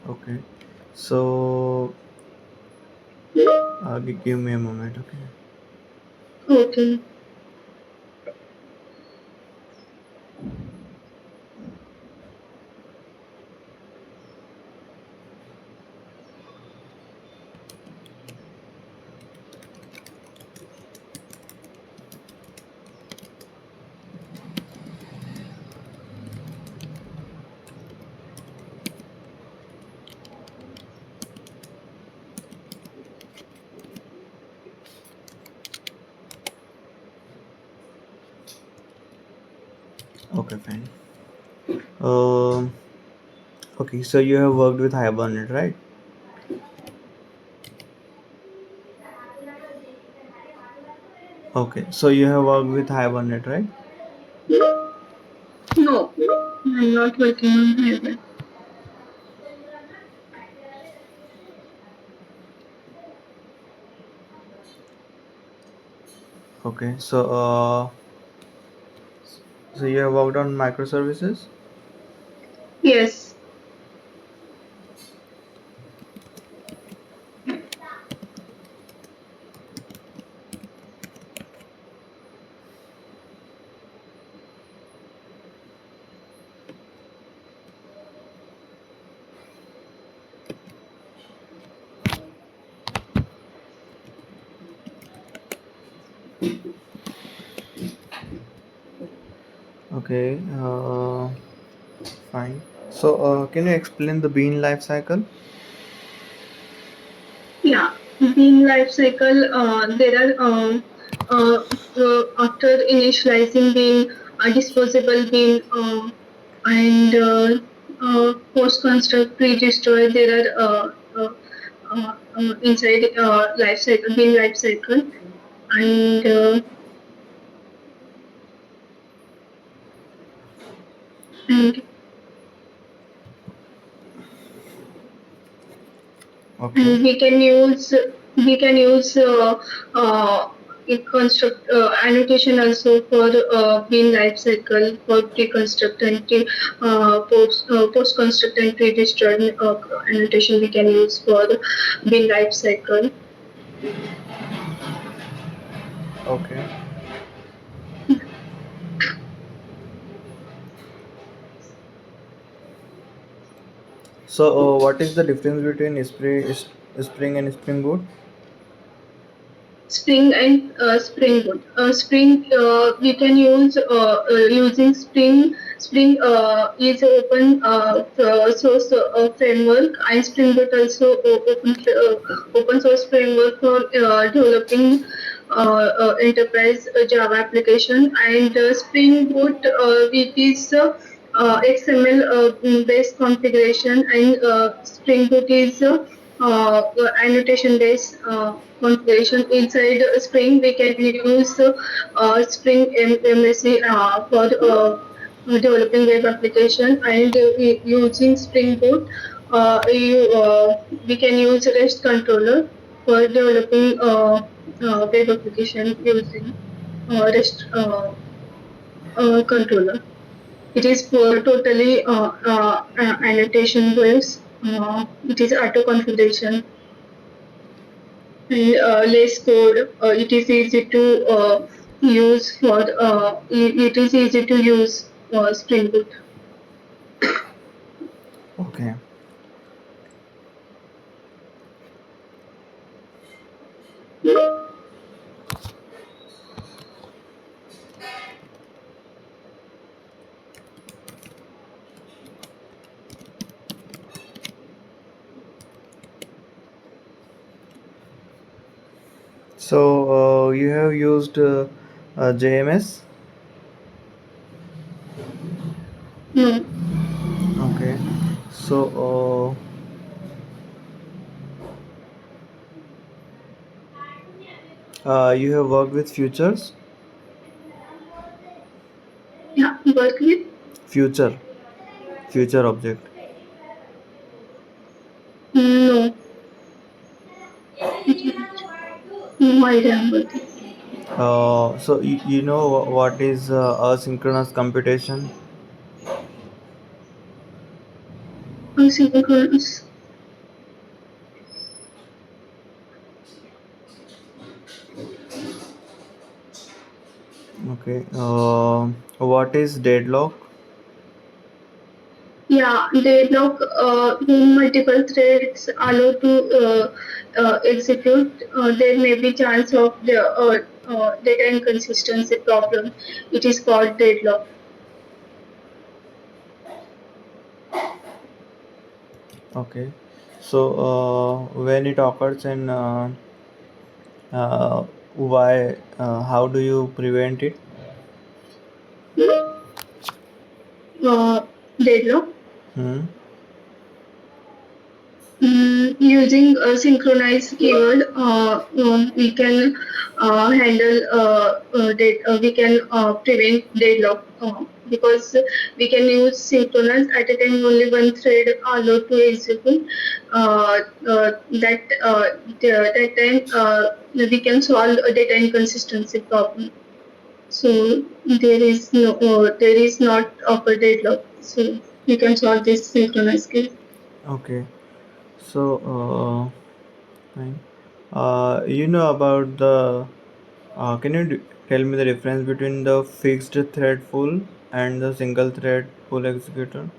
Okay. So give me a moment. Okay. Okay. Okay, fine. Um. Okay. So you have worked with Hibernate, right? Okay. So you have worked with Hibernate, right? No, I'm not working on hybrid. Okay. So you have worked on microservices. Yes. Okay. Fine. So can you explain the bean life cycle? Yeah. In life cycle, there are after initializing being disposable being and post construct pre-destroy. There are inside life cycle being life cycle and and Okay. and we can use construct annotation also for bean life cycle for pre-construct and post construct and pre-destroy annotation we can use for bean life cycle. Okay. So what is the difference between spring and spring boot? Spring and Spring Boot. Spring we can use using Spring. Spring is open source framework, and Spring Boot also open source framework for developing enterprise Java application. And Spring Boot it is XML based configuration, and Spring Boot is annotation based configuration. Inside Spring, we can use Spring MSC for developing web application, and using Spring Boot, we can use REST controller for developing web application using REST controller. It is for totally annotation based. It is auto configuration and less code. It is easy to use for. It is easy to use Spring Boot. Okay. So you have used JMS. No, Okay. So you have worked with yeah, work with future, future object. no, no idea about it. So you know what is asynchronous computation? Asynchronous. Okay. What is deadlock? Yeah, deadlock multiple threads allow to execute. There may be chance of the data inconsistency problem. It is called deadlock. Okay. So when it occurs and why? How do you prevent it? Uh, Deadlock. Hmm. Using a synchronized keyword, we can handle we can prevent deadlock because we can use synchronous at a time only one thread allowed to execute. Uh, that that time we can solve a data inconsistency problem. So there is not upper deadlock. So you can solve this synchronized keyword. Okay. So fine. You know about the. Can you tell me the difference between the fixed thread pool and the single thread pool executor?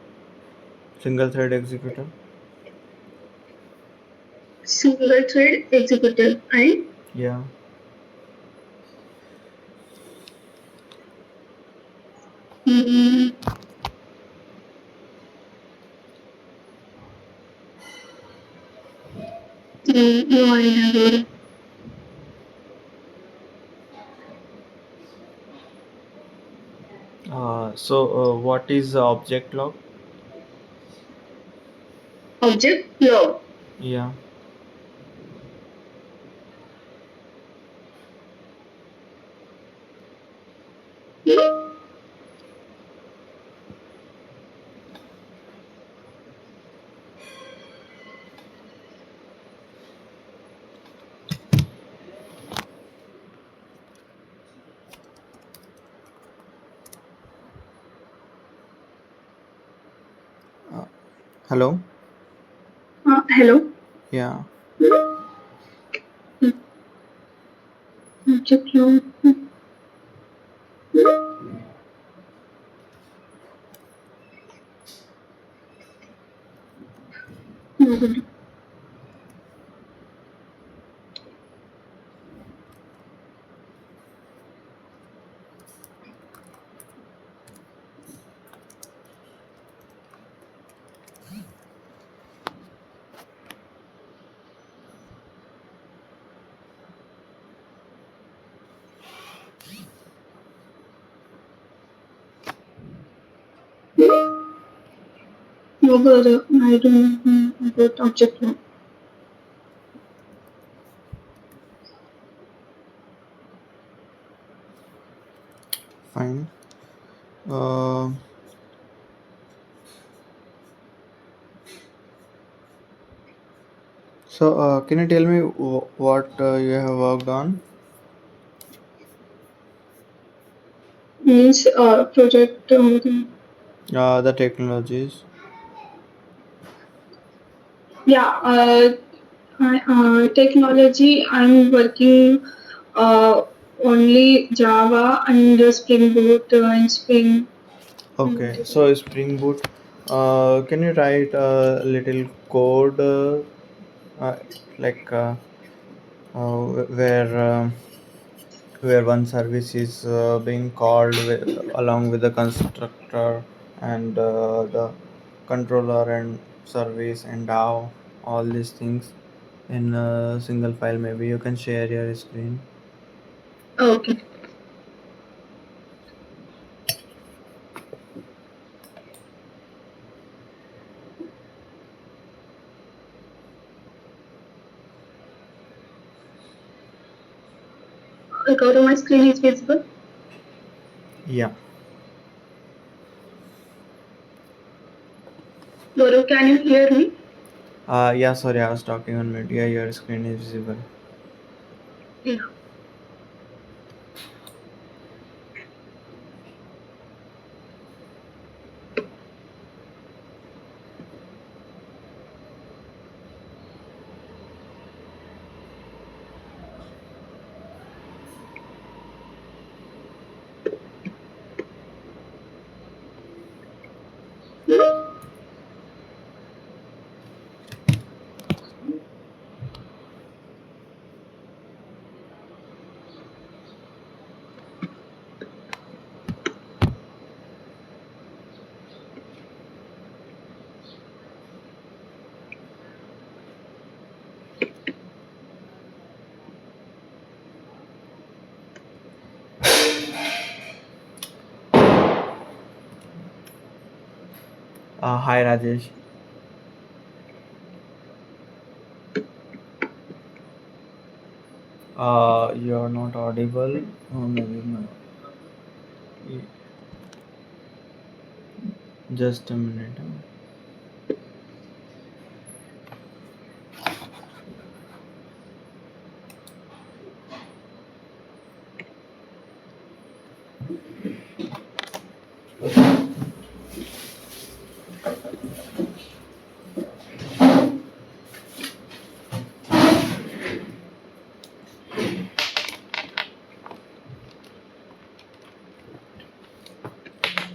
Single thread executor. Single thread executor and Yeah. mm, no idea. So what is object lock? Object log. Yeah. Uh, Hello. Hello. Yeah. Object log. No, but I don't know about object log. Fine. Uh, so can you tell me what you have worked on? Means project. The technologies. Yeah. Technology. I'm working uh, only Java and Spring Boot and Spring. Okay. And So Spring Boot. Can you write a little code uh, like where one service is being called along with the constructor and the controller and service and DAO, all these things in a single file. Maybe you can share your screen. okay. Go to my screen is visible. Yeah. Guru, can you hear me? Yeah, sorry, I was talking on mute. Yeah, your screen is visible. Yeah. Hi Rajesh. You're not audible. Maybe just a minute.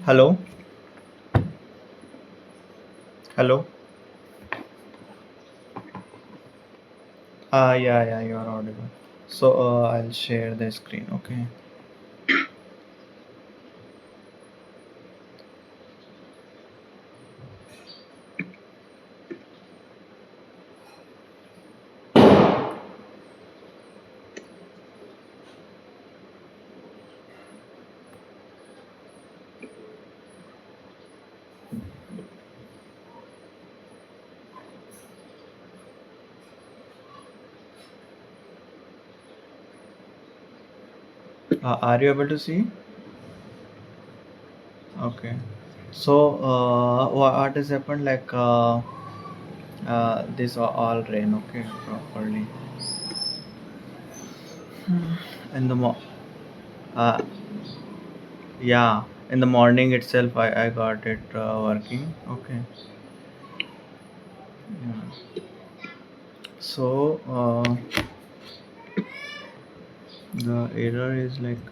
Hello, hello. Yeah, you're audible. So I'll share the screen. Okay. Are you able to see? Okay. So what has happened? Like this all rain. Okay, properly. In the uh, yeah, in the morning itself, I got it working. Okay. Yeah. So the error is like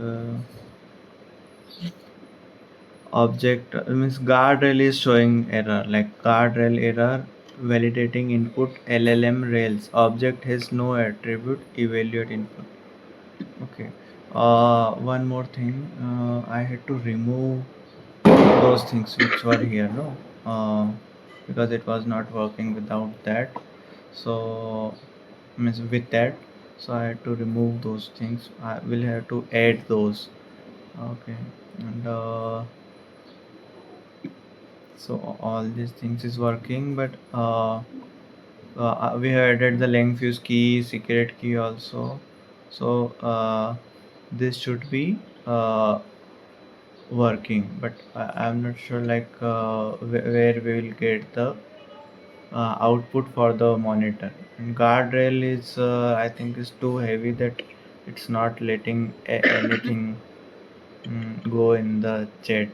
object means guardrail is showing error, like guardrail error validating input LLM rails object has no attribute evaluate input. Okay. One more thing, I had to remove those things which were here, no, because it was not working without that. So means with that, so I had to remove those things. I will have to add those. Okay. And so all these things is working, but we have added the length fuse key, secret key also. So this should be working, but I'm not sure like where we will get the output for the monitor. And guardrail is I think is too heavy that it's not letting anything go in the chat.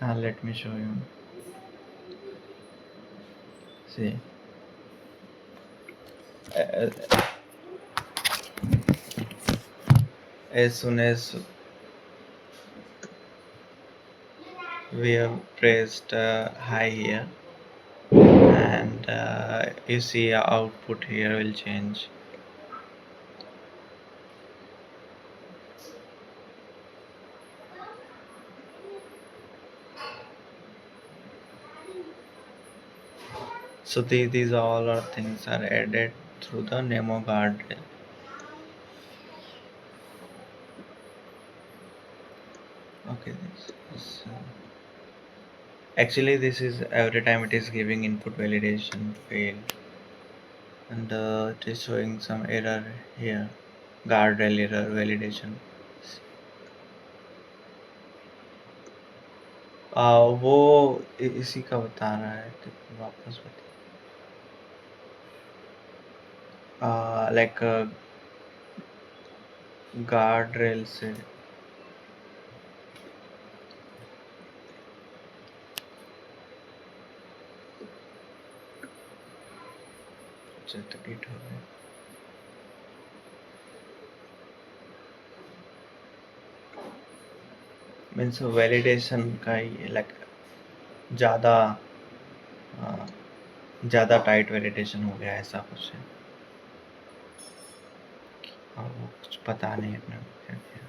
Let me show you. See, uh, as soon as we have pressed high here, and you see output here will change. So these all are things are added through the Nemo guardrail. Okay, actually this is every time it is giving input validation failed, and it is showing some error here, guardrail error validation. वो इसी का बता रहा है, तो वापस बता like guard rail से तो गिट हो गया। मीन्स वैलिडेशन का ही लाइक ज़्यादा ज़्यादा टाइट वैलिडेशन हो गया, ऐसा कुछ है। और वो कुछ पता नहीं अपने को क्या किया।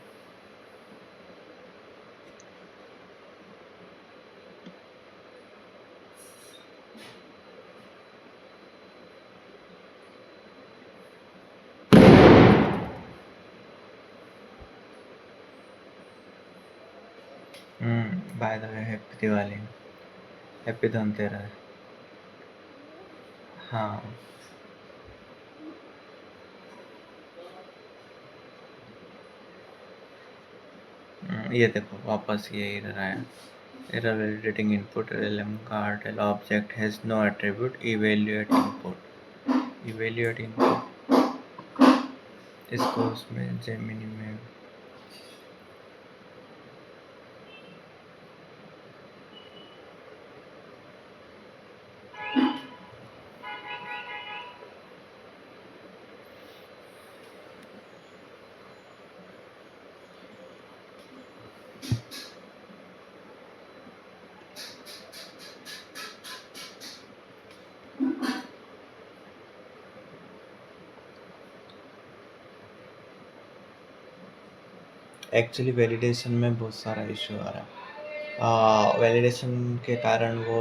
By the way happy Diwali, happy Dhanteras. हाँ। ये देखो वापस ये एरर आया। Error validating input LLM card object has no attribute, evaluate input। evaluate input इसको उसमें जेमिनी में एक्चुअली वैलिडेशन में बहुत सारा इशू आ रहा है। वैलिडेशन के कारण वो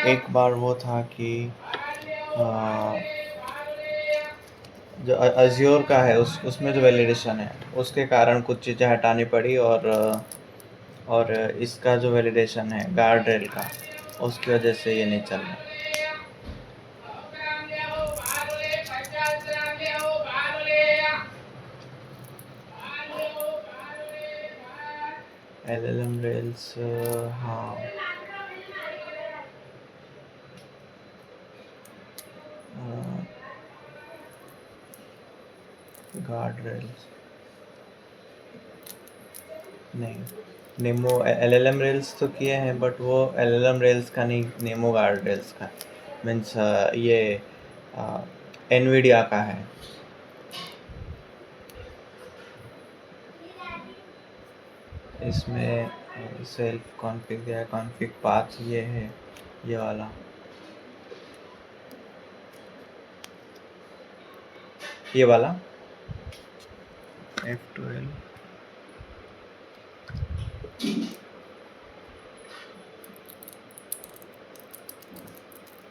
एक बार वो था कि जो अज्योर का है उसमें जो वैलिडेशन है उसके कारण कुछ चीज़ें हटानी पड़ी, और इसका जो वैलिडेशन है गार्ड रेल का, उसकी वजह से ये नहीं चल रहा। LLM रेल्स, हाँ। गार्ड रेल्स नहीं, नेमो LLM रेल्स तो किए हैं, बट वो LLM रेल्स का नहीं, नेमो गार्ड रेल्स का। मीन्स ये एनवीडिया का है। इसमें सेल्फ कॉन्फ़िग या कॉन्फ़िग पाथ ये है, ये वाला, ये वाला F12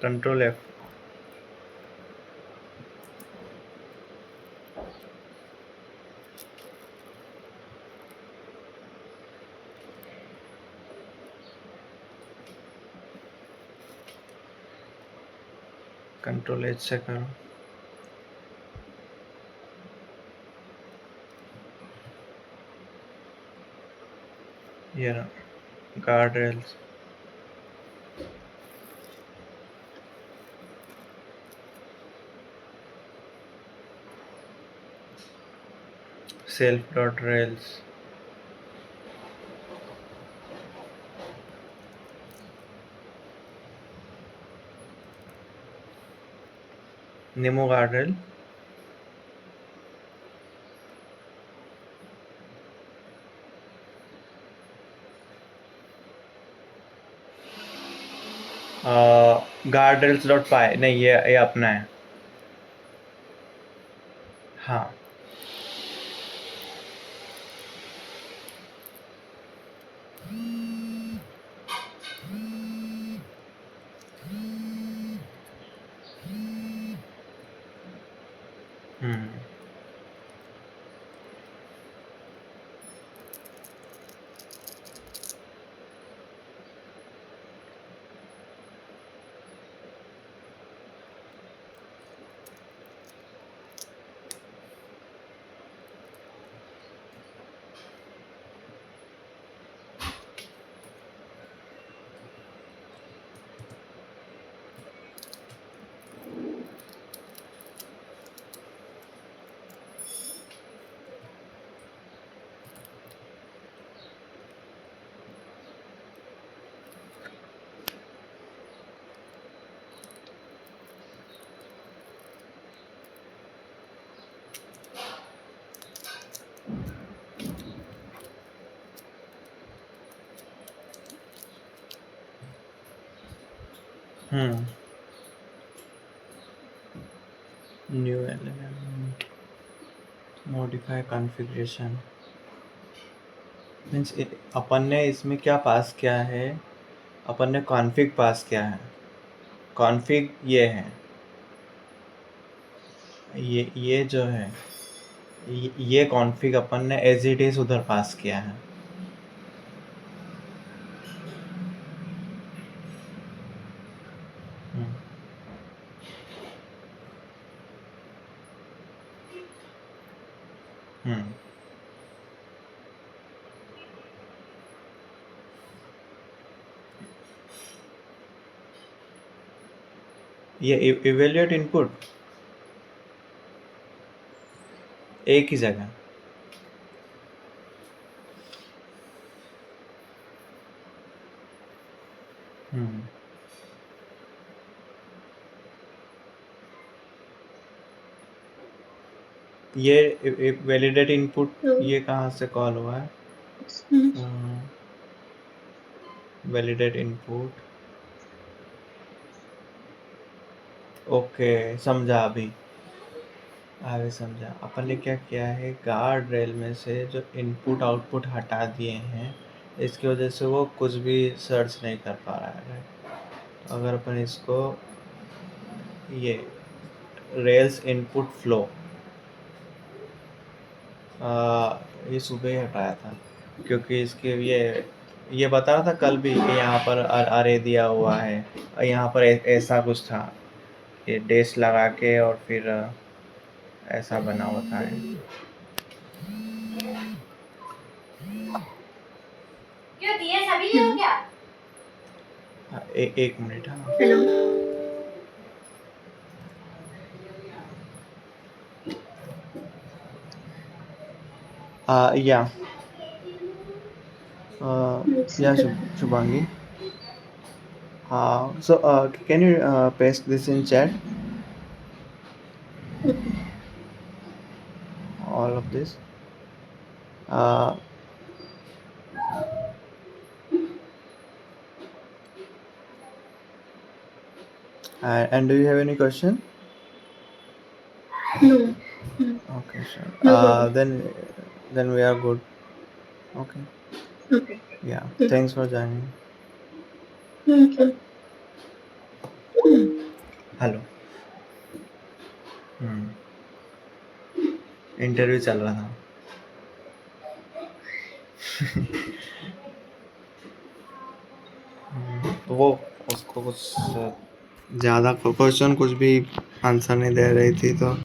control F। Control H से करो। ये guard rails, self dot rails, Nemo guard rail, guard rails dot py नहीं, ये अपना है। हाँ। हम्म new LLM modify configuration means अपन ने इसमें क्या पास किया है, अपन ने कॉन्फ़िग पास किया है। कॉन्फ़िग ये है, ये जो है, ये कॉन्फ़िग अपन ने एज इट इज उधर पास किया है। हम्म, हम्म। ये इवेल्युएट इनपुट एक ही जगह। हम्म। ये वैलिडेट इनपुट तो ये कहाँ से कॉल हुआ है? वैलिडेट इनपुट, ओके, समझा अभी समझा। अपन ने क्या किया है, गार्ड रेल में से जो इनपुट आउटपुट हटा दिए हैं, इसकी वजह से वो कुछ भी सर्च नहीं कर पा रहा है। तो अगर अपन इसको ये रेल्स इनपुट फ्लो ये सुबह ही हटाया था, क्योंकि इसके ये बता रहा था कल भी कि यहाँ पर अरे दिया हुआ है, यहाँ पर ऐसा कुछ था, ये डेस लगा के और फिर ऐसा बना हुआ था ये। क्यों दिए सभी हो क्या? एक मिनट। हाँ, हेलो। या या Shubhangi. So can you paste this in chat, all of this? Uh, and do you have any question? No. Okay, sure. No. Then we are good. Okay. Okay. Yeah. Thanks for joining. Okay. Hello. Interview चल रहा था। तो वो उसको कुछ ज़्यादा question कुछ भी आंसर नहीं दे रही थी, तो